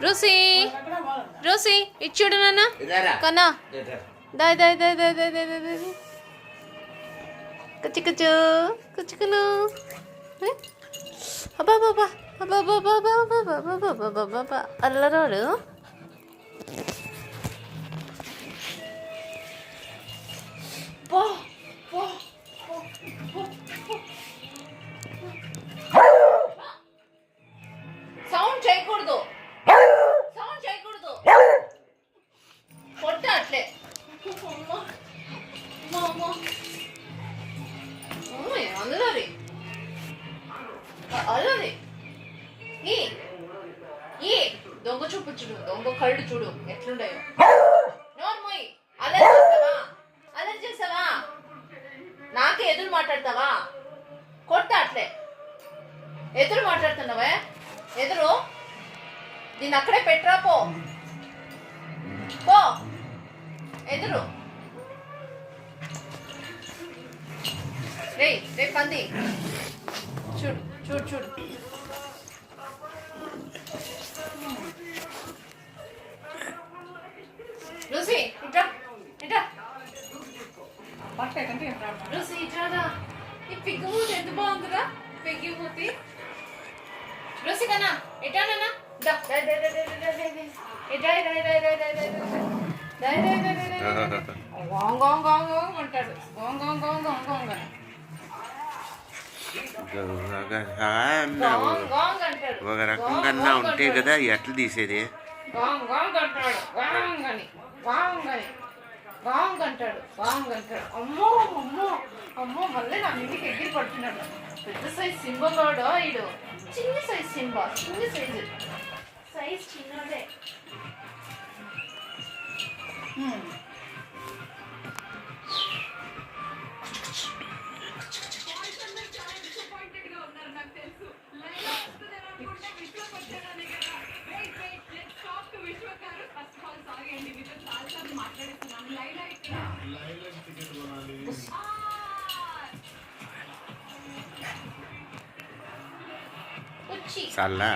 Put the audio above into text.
రోసి రోసి ఇచ్చుడు నాన్న కన్నా దాయ్ దాయ్ దాయ్ దాయ్ దాయ్ దాయ్ దాయ్ దాయ్ కచ్చు కచ్చు కచ్చుకును అబ్బా బాబా అబ్బా బాబా బాబా బాబా బాబా బాబా అల్లరాడు సౌండ్ చేయకూడదు సౌండ్ చేయకూడదు కొట్ట అట్లే అల్లరి అల్లరి ఈ దొంగ చూపు చూడు దొంగ కళ్ళు చూడు ఎట్లుండాయో నోర్మోయ్ అల్లరి చేస్తావా అల్లరి చేస్తావా నాకే ఎదురు మాట్లాడతావా కొట్ట అట్లే ఎదురు మాట్లాడుతున్నావే ఎదురు దీన్ని అక్కడే పెట్టరా పో పో ఎదురు రే రే పంది చూడు చూడు చూడు లూసీ ఇట్రా ఇట్రా లూసీ ఇట్రాదా ఈ పిగ్గు మూతి ఎంత బాగుందిరా పిగ్గి మూతి లూసీ కన్నా ఇట్రా నాన్న ఒక రకంగా ఉంటే కదా ఎట్లా తీసేది అంటాడు అమ్మో అమ్మో అమ్మో మళ్ళీ నా ఇంటికి ఎగిరి పడుతున్నాడు పెద్ద సైజ్ సింబలోడు ఈడు చిన్న సైజ్ సింబా చిన్న సైజ్ చిన్నదే సల్లా